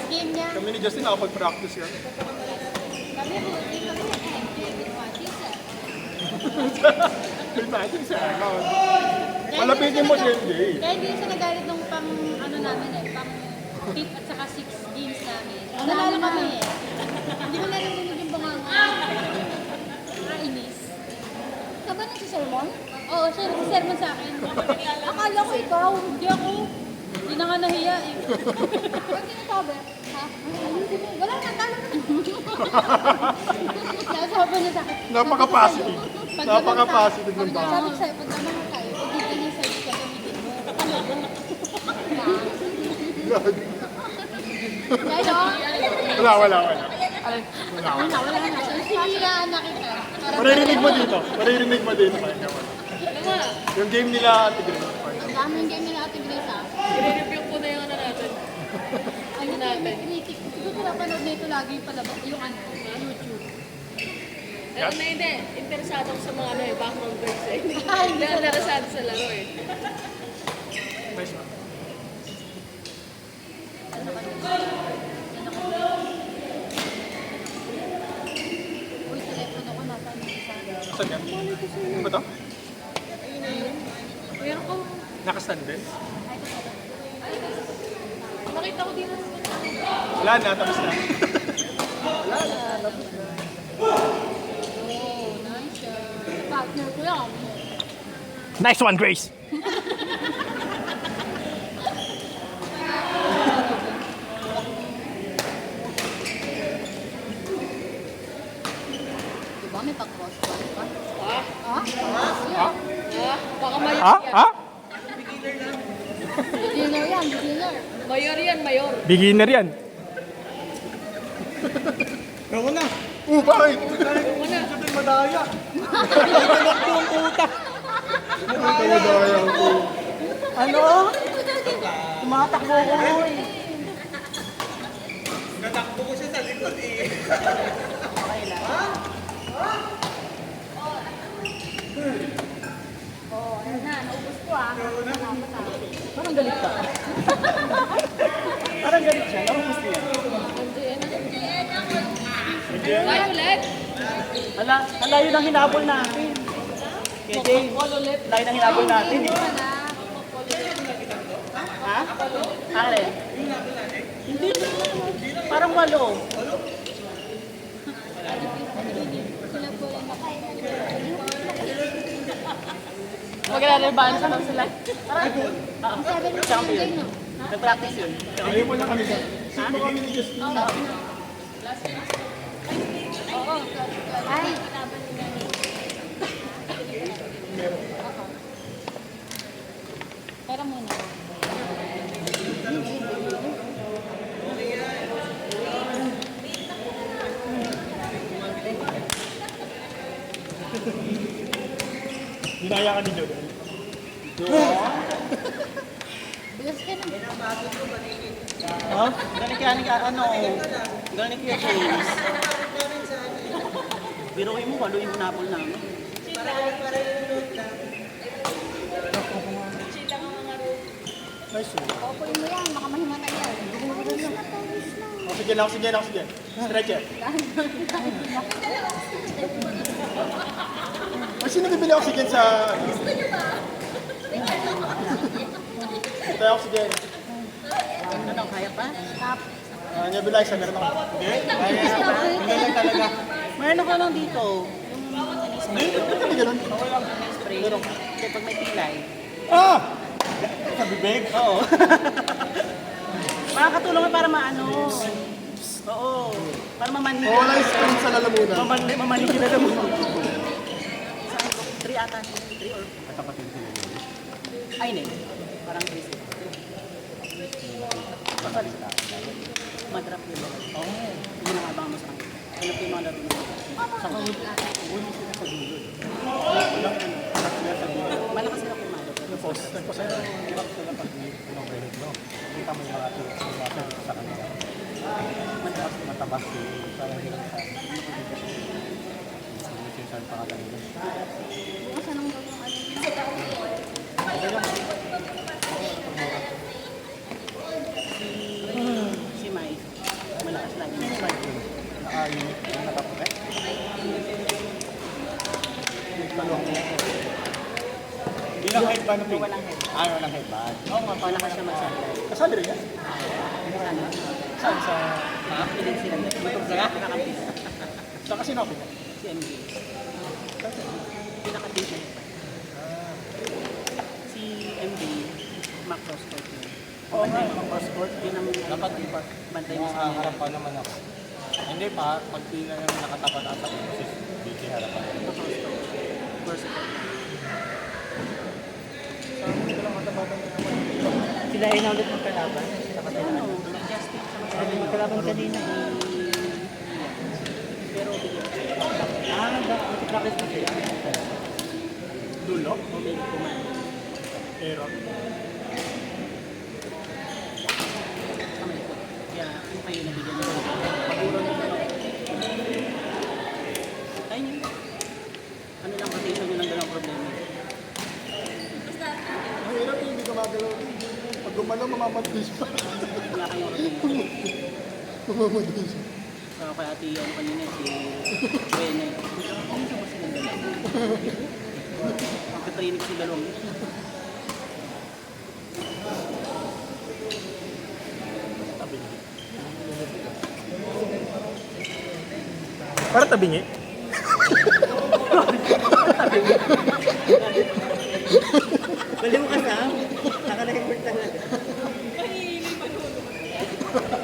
game niya. Kami ni Justin nakapag-practice yan. Kami hindi kami nag-enjoy with practice. May practice sa account. Malapitin mo si MJ. Kaya hindi siya nagalit nung pang ano namin eh, pang 5 at saka 6 games namin. Nanalo kami eh. Hindi mo narinig yung bunganga. Nakainis. Ka ba nagsisermon? Oo, siya nagsisermon sa akin. Akala ko ikaw, hindi ako. Hindi na nga nahiya eh. Ba't sinasabi? Ha? Wala na, talo na. Sabi niya sa akin. Napaka-positive. Napaka-positive ng bata. Sabi ko sa'yo, pag naman tayo, pag hindi niya sa'yo ka gamitin mo. Wala. Wala na. Siniraan na kita. Maririnig mo dito. Maririnig mo dito. Pakinggan mo. Yung game nila Ate Grace. Ang daming game nila Ate Grace ha. I-review ko na yung ano natin. Ano natin? Siguro napanood na ito lagi palabas. Yung ano, YouTube. Pero na hindi, interesado ako sa mga ano eh, background birds eh. Ay, Hindi ako interesado sa laro eh. Nice one. Uy, telepono ko nasaan yung isa. Saan yan? Ano ba ito? Meron ko, Nakastand din? nakita ko dito. Wala na. Tapos na. Oh, nice. Partner ko yan. Nice one, Grace. Diba may pag-cross pa? Ah, Ha? baka mayor Ha? yan. Ha? Beginner yan, beginner. Mayor yan, mayor. Beginner yan. Ewan na. Bakit? Wala. Justin madaya. Madaya ko. Ano? Tumatakbo ko eh. Natakbo ko siya sa likod eh. Oh, ayun na, naubos ko ah. Parang galit ka. Parang galit siya. Naubos niya. Ay, ulit. Hala, layo ng hinabol natin. Kaya James, layo ng hinabol natin eh. Ha? Are? Hindi. Parang walo. Sila po yung Magre-rebalance lang sila. Sabi mo Champion. no? Nag-practice yun. Ayaw mo na kami dyan. Sino kami ni Justin? Oo. Ay. Pero muna. Dinaya ka ni Jordan. Bilas ka na. Ha? Galing kaya ano? Galing kaya James. Biruin mo, walo yung hinabol namin. Nice one. Opuin mo yan, baka mahimatay yan. Sige lang. Stretcher. Ay, sino bibili oxygen sa... Ito yung oxygen. Ano, kaya pa? Stop. Nebulizer, meron ako. Hindi? Hindi lang talaga. Meron ako lang dito. Hindi, ba't kami ganun? Spray. Kasi pag may pilay. Ah! Sa bibig? Oo. Makakatulong mo para maano. Oo. Para mamanhid. Oo, wala yung screen sa lalamunan. Mamanhid na mo. Saan ko? 3 ata. 3 or... Kapatid ko yun. Ay, hindi. Parang 3. Sorry. Madrap yun. Oo. Hindi na abang mo sa akin. Ano po yung mga laro mo? Saka huli sila sa dulo. Malakas sila kumalo. Nagpasaya ng ilang sila pag pinong-rehead mo. Kita mo yung mga athlete sa kanila. Matabas yung parang hilang sa... Hindi siya sa pangalan nila. Bukas anong gawin ano? Si Mai. Walang headband na pink. Walang head. Walang headband. Oo nga, malakas siya magsali. Kasali rin yan? Ano? Saan sa... Nakapiling sila. YouTube na nakapis. Saan kasi nakapit? Si MJ. Pinakapiling siya. Si MJ, Macross Court yun. Oo nga, mga passport. Yun ang Dapat bantay mo sa kanila. harap pa naman ako. Hindi pa, pag di na naman nakatapat ata ko, kasi di harapan. Macross Court. Versatile. Ito lang matapatan na naman. Sila ay na ulit magkalaban. Sila kasi na ano. Justin sa mga magkalaban kanina. Pero practice mo sila. Dulo? O may kumain. Error. Kamay ko. Kaya ano kayo nabigyan nyo? Paguro nyo. Ayun yun. Ano lang rotation yun ang dalawang problema. Ang hirap hindi ka magalaw. Pag gumalaw, mamamadis pa. Wala kayong rotation. Mamamadis. So kaya ati ano kanina si Bene. Ano sa ba sila dalawa? Magka-training si dalawang. Para tabingi. Bali mo kasama. Naka-record talaga.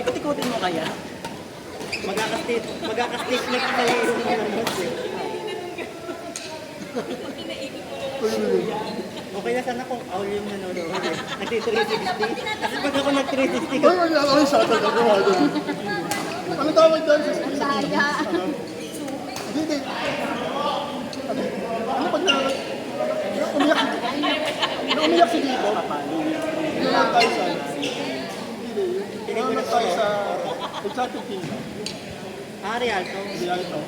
Ikot-ikotin mo kaya? Magkakastage na pala yung mga notes eh. Okay na sana kung all yung nanonood. Nag-360. Kasi pag ako nag-360 ko, Wala ako yung shuttle na gumagalaw. Ano tawag doon sa Daya. Hindi. Ano pag umiyak? Umiyak si Dito. Nanonood tayo sa... Hindi. Nanonood tayo sa... Exotic Kingdom. real to. Real ito.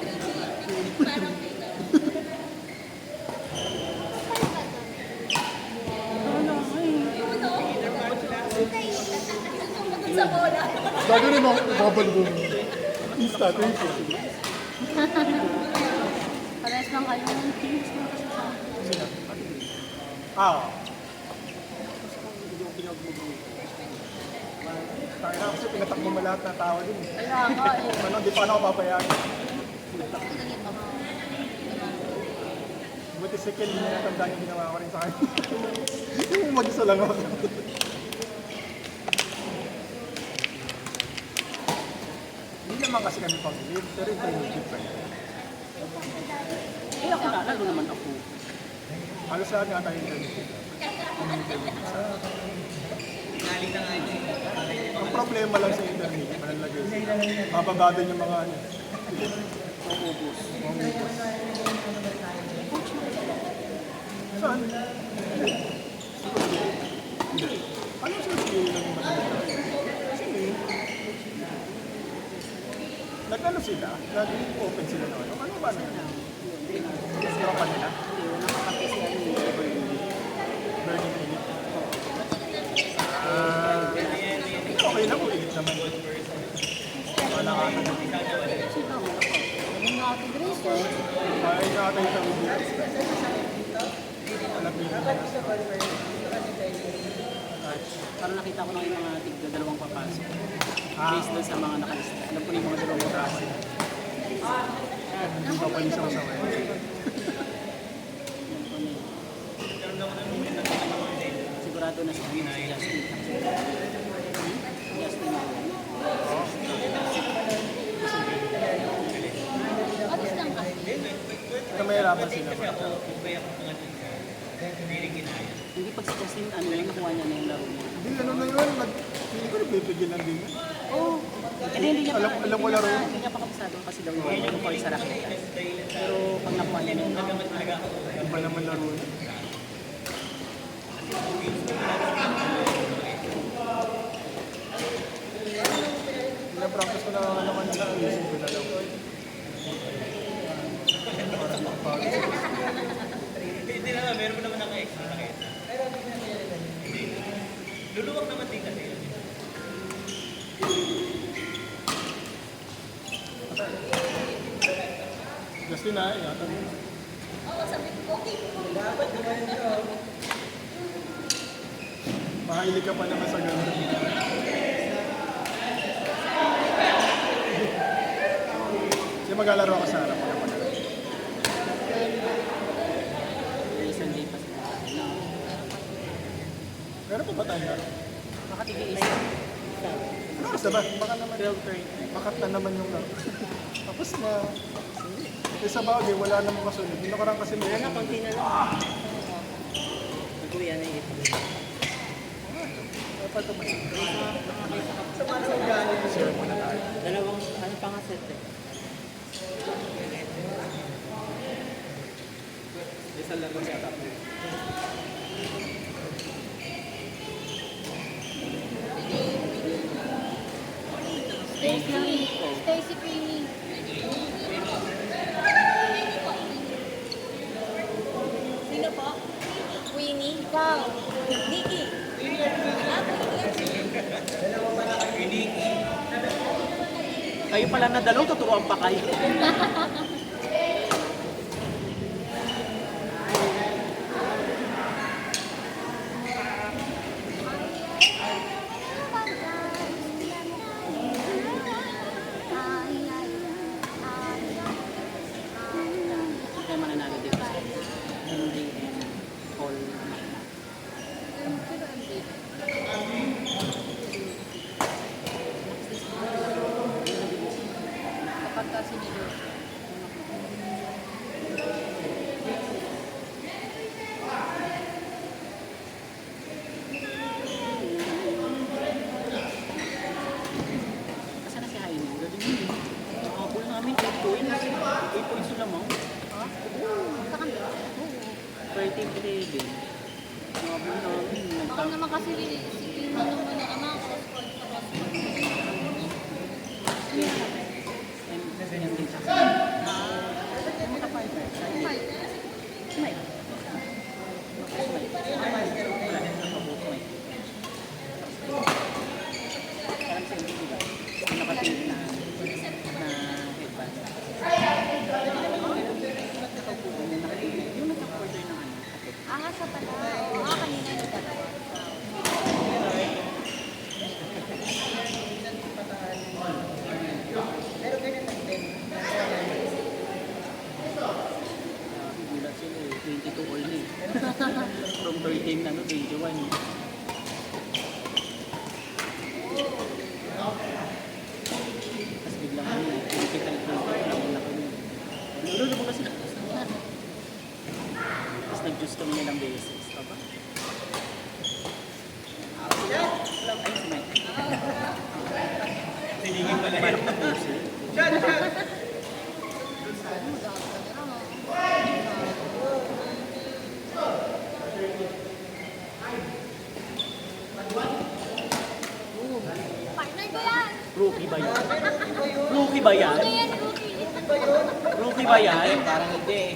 Gagawin mo, babalo. Insta, 350. Parehas lang kayo ng teams mo kasi sa Oo. Tayo na kasi pinatakbo mo lahat ng tao din. Kaya nga eh. Ano, di pa ako papayagan. Buti si Kel, hindi natandaan yung ginawa ko rin sa kanya. Yung mag-isa lang ako. Hindi naman kasi kami pag-live, pero ito yung live pa yun. Eh ako na, lalo naman ako. Halos lahat nga tayo yung Ang problema lang sa internet, manalagay sila. Mababado yung mga ano. Maubos. Mamubos. Saan? Hindi. Ano sa skill lang yung manalagay? Kasi nag-ano sila? Nag-open sila na ano? Ano ba na yun? Sira pa nila? Hindi, wala kapatid siya ni Burning Elite. Okay lang, ulit naman. Wala ka na. Yung Ate Grace eh. Ay, nakatay sa video. Alapin na. Parang nakita ko na yung mga tigda dalawang papasok. Based doon sa mga nakalista. Alam ko na yung mga dalawang papasok. Hindi pa pa yung sama-sama. Sigurado na si Justin. Justin. Alis lang kasi. Kaya mahirapan sila. Hindi pag si Justin, ano lang, nakuha niya na yung laro niya. Hindi, ano na yun. Hindi ko nagpipigil lang din. Oo. Hindi niya pa, Alam mo laro. Hindi niya pa kabisado kasi daw yung call sa racket. Pero pag nakuha niya na yung laro, Ano ba naman laro yun? Pinapractice ko na naman nila. Ayusin ko na lang. Hindi naman, meron mo naman naka-extra nakita. Luluwag naman din kasi. Justin na, ingatan mo. Mahilig ka pa naman sa gano'n. Kasi maglalaro ako sa harap. Isang day pa sila. No. Meron pa ba tayo laro? Makatigil isa. Ano oras na ba? Baka naman 12:30. makat na naman yung laro. Tapos na. Eh sa bagay, wala namang kasunod. Yung nakarang kasi Wala na, konti na lang. Nag-uwi na yung ito. dapat naman. Sa mga sa gani, share muna tayo. Dalawang, ano pa nga set eh. Isa lang yung setup. Stacy. Stacy Queenie. Sino po? Queenie? Ikaw. Nikki. Kayo pala na dalaw, tuturuan pa kayo. Kaya mananalo dito. Henry and Paul Magna. Kapag ka sinilo. Kasi na si Jaime, galing yun. Nakapul namin 8 points. 8 points yung lamang. Ha? Punta ka na. Oo. 13-11. Nakapul namin. Baka naman kasi si Queenie naman na ama, cross-court sa cross-court. And din siya. Parang sa hindi diba? Yung nakating na headband. Yung nagka-quarter ng ano. Ah, sa pala. Oo, kanina yung dalawa. Gulat sila eh. 22 all na eh. From 13 na no, 21 eh. Tapos biglang ano eh, pinipitay ko lang na kami. Lalo mo kasi. Tapos nag-juice kami nilang beses. Aba? Ay, si Mike. Sinigin pala yun. Partner ko yan! Rookie ba yan? Rookie ba yan? Ano yan, Rookie? Rookie ba yan? Parang hindi eh.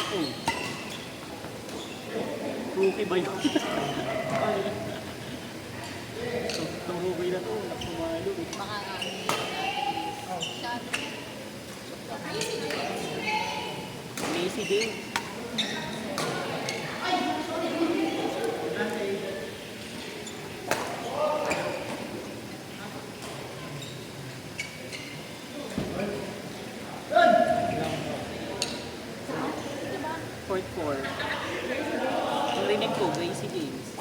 Oh. Rookie ba yun? So, itong rookie na to, nakumalo eh. Baka shot. Macy din. Court 4. Ang rinig ko, Gracie Games.